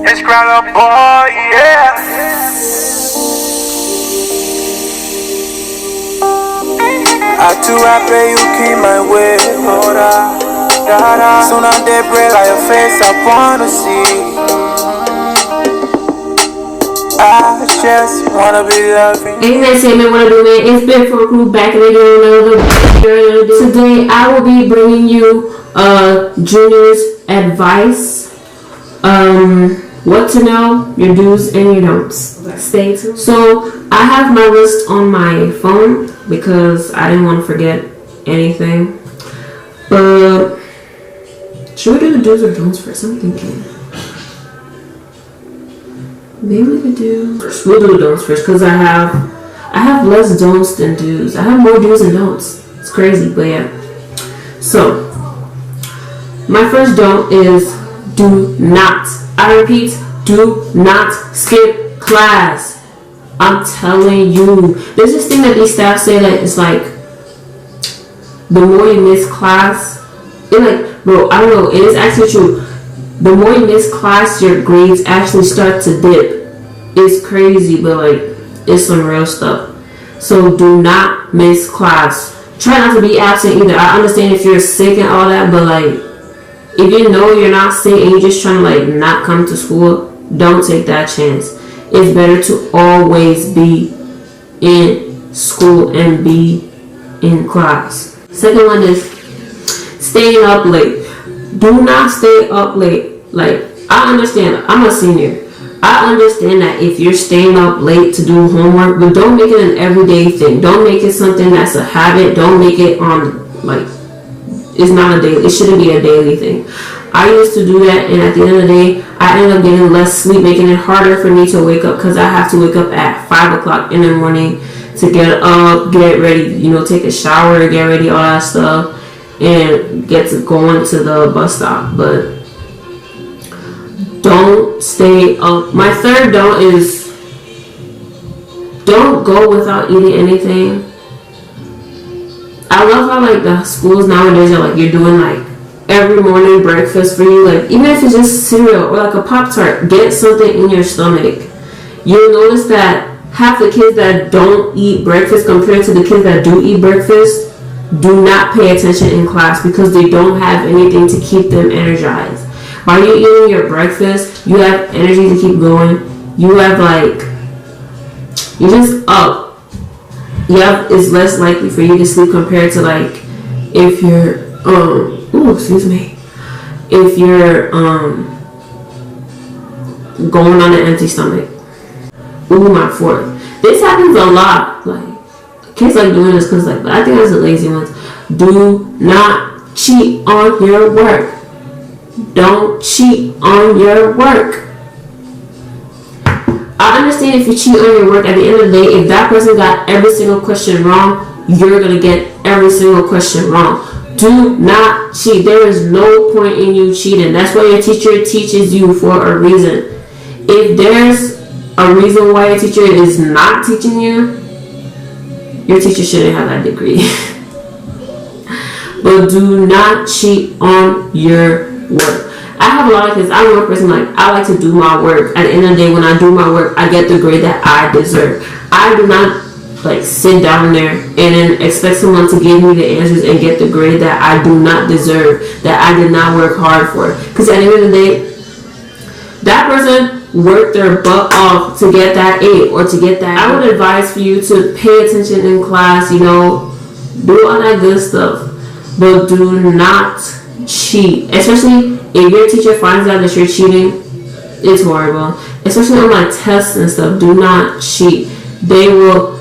It's Growler boy, yeah. I too happy you came my way, hold up, da. Soon on that break like your face, I wanna see. I just wanna be loving. Hey man, say man, what I do, man? It's BF Crew back again another video. Today I will be bringing you juniors advice, what to know, your do's and your don'ts. Stay tuned. So I have my list on my phone because I didn't want to forget anything. But should we do the do's or don'ts first? I'm thinking. Maybe we could do first. We'll do the don'ts first because I have less don'ts than do's. I have more do's than don'ts. It's crazy, but yeah. So my first don't is do not. I repeat, do not skip class. I'm telling you. There's this thing that these staff say that it's like the more you miss class, it like, bro, I don't know, it is actually true. The more you miss class, your grades actually start to dip. It's crazy, but like, it's some real stuff. So do not miss class. Try not to be absent either. I understand if you're sick and all that, but like, if you know you're not sick and you're just trying to like not come to school, don't take that chance. It's better to always be in school and be in class. Second one is staying up late. Do not stay up late. Like, I understand, I'm a senior. I understand that if you're staying up late to do homework, but don't make it an everyday thing. Don't make it something that's a habit. Don't make it like, it's not a daily, it shouldn't be a daily thing. I used to do that, and at the end of the day, I ended up getting less sleep, making it harder for me to wake up because I have to wake up at 5 o'clock in the morning to get up, get ready, you know, take a shower, get ready, all that stuff, and get to going to the bus stop. But don't stay up. My third don't is don't go without eating anything. I love how like the schools nowadays are like you're doing like every morning breakfast for you. Like even if it's just cereal or like a Pop-Tart, get something in your stomach. You'll notice that half the kids that don't eat breakfast compared to the kids that do eat breakfast do not pay attention in class because they don't have anything to keep them energized. While you're eating your breakfast, you have energy to keep going. You have like, you're just up. It's less likely for you to sleep compared to like if you're if you're going on an empty stomach. My fourth. This happens a lot. Like kids like doing this because like, but I think that's the lazy ones. Do not cheat on your work. Don't cheat on your work. I understand if you cheat on your work, at the end of the day, if that person got every single question wrong, you're going to get every single question wrong. Do not cheat. There is no point in you cheating. That's why your teacher teaches you for a reason. If there's a reason why your teacher is not teaching you, your teacher shouldn't have that degree. But do not cheat on your work. I have a lot of kids. I'm one person like I like to do my work. At the end of the day, when I do my work, I get the grade that I deserve. I do not like sit down there and then expect someone to give me the answers and get the grade that I do not deserve, that I did not work hard for. Because at the end of the day, that person worked their butt off to get that A or to get that. I would advise for you to pay attention in class, you know, do all that good stuff, but do not cheat. Especially if your teacher finds out that you're cheating, it's horrible. Especially on like tests and stuff, do not cheat. They will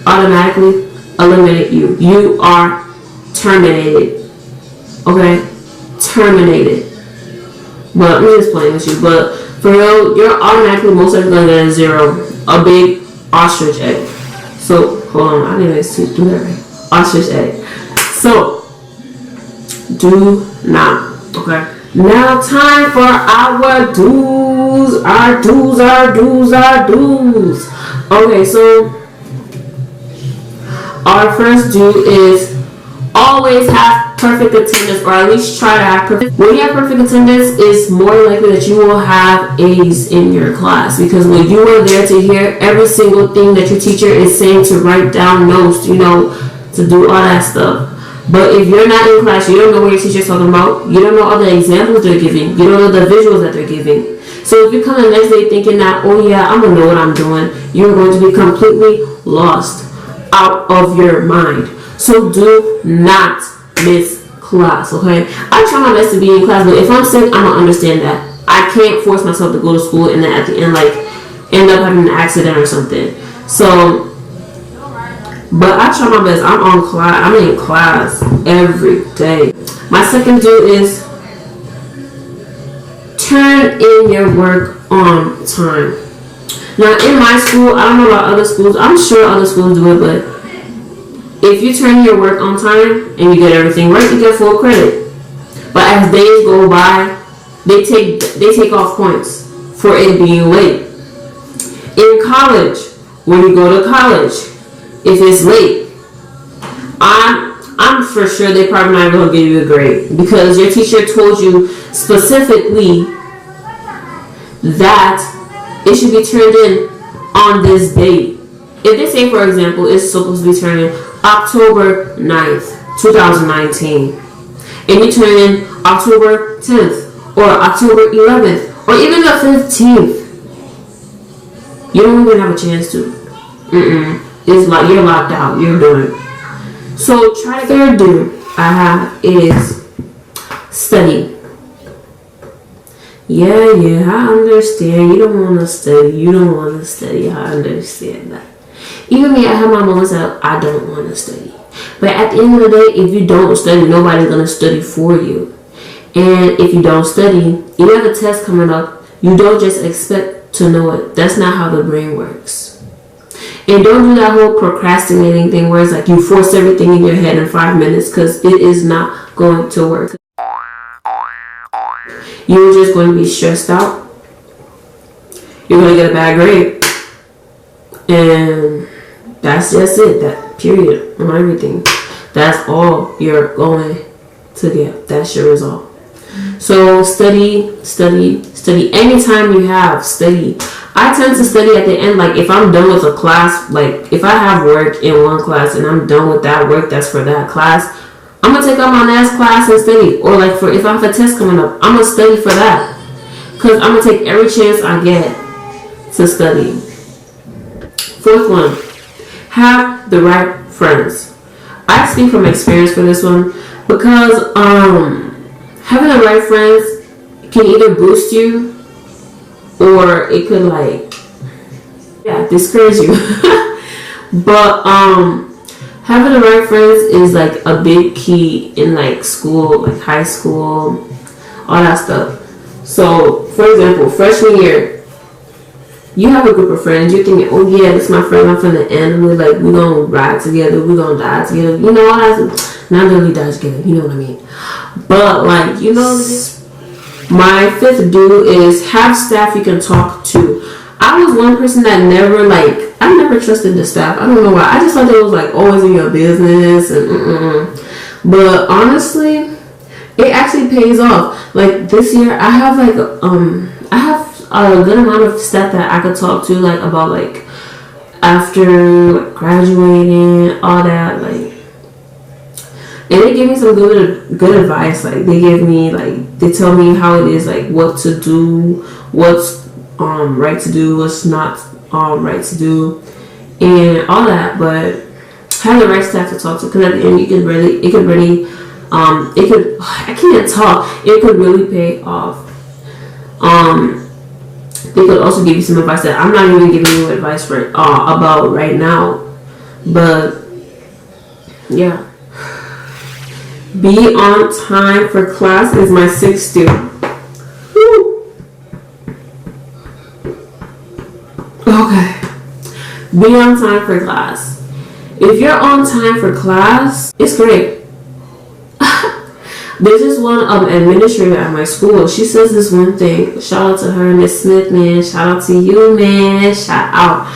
automatically eliminate you. You are terminated. Okay? Terminated. But I'm just playing with you. But for real, you're automatically most likely gonna get a 0. A big ostrich egg. So hold on, I didn't even do that right. Ostrich egg. So do not. Okay. Now time for our do's. Our do's, our do's, our do's. Okay, so our first do is always have perfect attendance, or at least try to have perfect. When you have perfect attendance, it's more likely that you will have A's in your class, because when you are there to hear every single thing that your teacher is saying, to write down notes, you know, to do all that stuff. But if you're not in class, you don't know what your teacher's talking about, you don't know all the examples they're giving, you don't know the visuals that they're giving. So if you come the next day thinking that, oh yeah, I'm going to know what I'm doing, you're going to be completely lost out of your mind. So do not miss class, okay? I try my best to be in class, but if I'm sick, I'm going to understand that. I can't force myself to go to school and then at the end, like, end up having an accident or something. So, but I try my best. I'm in class every day. My second do is turn in your work on time. Now, in my school, I don't know about other schools. I'm sure other schools do it, but if you turn in your work on time and you get everything right, you get full credit. But as days go by, they take off points for it being late. In college, when you go to college, if it's late, I'm for sure they probably not going to give you a grade, because your teacher told you specifically that it should be turned in on this date. If they say, for example, it's supposed to be turned in October 9th, 2019, and you turn in October 10th or October 11th or even the 15th, you don't even have a chance to. It's like you're locked out. You're done. So try to. Third do I have is study. Yeah, I understand. You don't want to study. I understand that. Even me, I have my moments that I don't want to study. But at the end of the day, if you don't study, nobody's going to study for you. And if you don't study, you have a test coming up, you don't just expect to know it. That's not how the brain works. And don't do that whole procrastinating thing where it's like you force everything in your head in 5 minutes, because it is not going to work. You're just going to be stressed out. You're going to get a bad grade. And that's just it. That period on everything. That's all you're going to get. That's your result. So study. Anytime you have, study. I tend to study at the end. Like if I'm done with a class, like if I have work in one class and I'm done with that work that's for that class, I'm going to take up my next class and study. Or like if I have a test coming up, I'm going to study for that. Because I'm going to take every chance I get to study. Fourth one, have the right friends. I speak from experience for this one, because having the right friends can either boost you or it could discourage you. But having the right friends is like a big key in like school, like high school, all that stuff. So for example, freshman year, you have a group of friends, you're thinking, oh yeah, this is my friend, I'm from the end, we're gonna ride together, we're gonna die together, you know, all that. Not really die together, you know what I mean. But my fifth do is have staff you can talk to. I was one person that I never trusted the staff. I don't know why. I just thought they was always in your business and But honestly, it actually pays off. Like this year, I have a good amount of stuff that I could talk to about after graduating, all that and they gave me some good advice. They give me they tell me how it is, what to do, what's right to do, what's not right to do, and all that. But have the right staff to talk to, because at the end it could really I can't talk. It could really pay off. They could also give you some advice that I'm not even giving you advice for about right now. But yeah. Be on time for class is my sixth do. Okay. Be on time for class. If you're on time for class, it's great. There's this one administrator at my school. She says this one thing. Shout out to her, Miss Smith, man. Shout out to you, man. Shout out.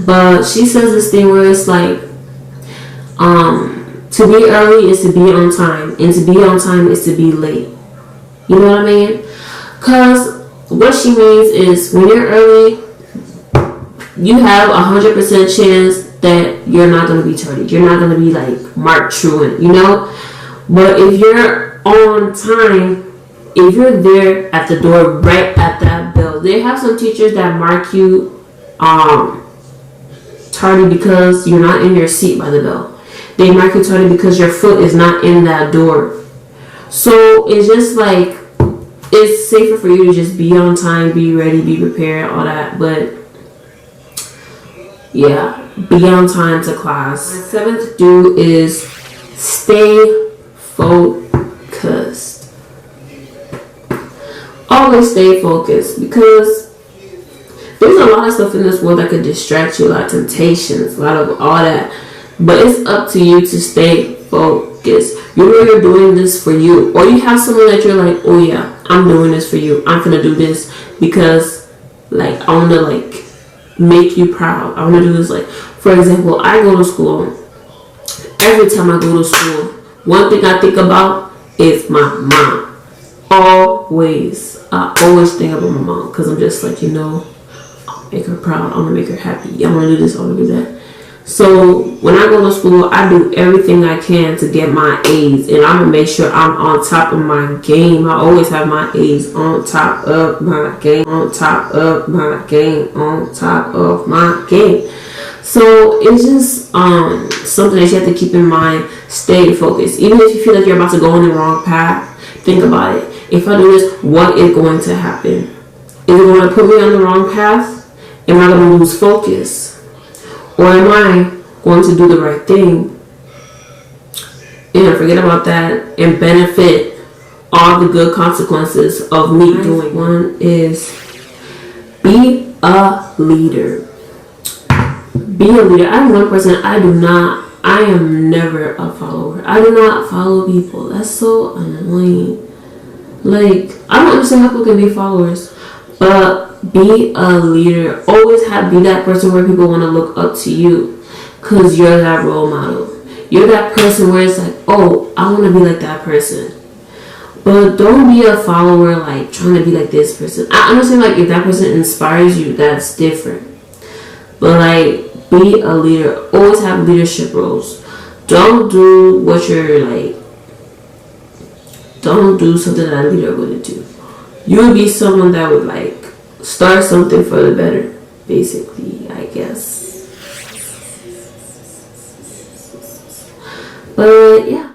But she says this thing where it's To be early is to be on time, and to be on time is to be late. You know what I mean? Because what she means is when you're early, you have 100% chance that you're not going to be tardy. You're not going to be like Mark Truant, you know? But if you're on time, if you're there at the door right at that bell, they have some teachers that mark you tardy because you're not in your seat by the bell. They mark you tardy because your foot is not in that door. So it's just like, it's safer for you to just be on time, be ready, be prepared, all that. But yeah, be on time to class. My 7th do is stay focused. Always stay focused, because there's a lot of stuff in this world that could distract you, a lot of temptations, a lot of all that. But it's up to you to stay focused. You know you're doing this for you. Or you have someone that you're like, oh yeah, I'm doing this for you. I'm gonna do this because like I wanna like make you proud. I wanna do this. Like, for example, I go to school. Every time I go to school, one thing I think about is my mom. Always. I always think about my mom, because I'm just like, you know, I'll make her proud. I wanna make her happy. I wanna do this, I wanna do that. So when I go to school, I do everything I can to get my A's, and I'm gonna make sure I'm on top of my game. I always have my A's on top of my game, on top of my game, on top of my game. So it's just something that you have to keep in mind. Stay focused. Even if you feel like you're about to go on the wrong path, think about it. If I do this, what is going to happen? Is it going to put me on the wrong path? Am I going to lose focus? Or am I going to do the right thing and forget about that and benefit all the good consequences of me doing? One is be a leader. Be a leader. I'm one person. I am never a follower. I do not follow people. That's so annoying. Like, I don't understand how people can be followers. But be a leader. Always be that person where people want to look up to you, because you're that role model. You're that person where it's like, oh, I want to be like that person. But don't be a follower, like trying to be like this person. I understand, like, if that person inspires you, that's different. But like, be a leader. Always have leadership roles. Don't do what you're like. Don't do something that a leader wouldn't do. You would be someone that would like start something for the better, basically, I guess. But yeah.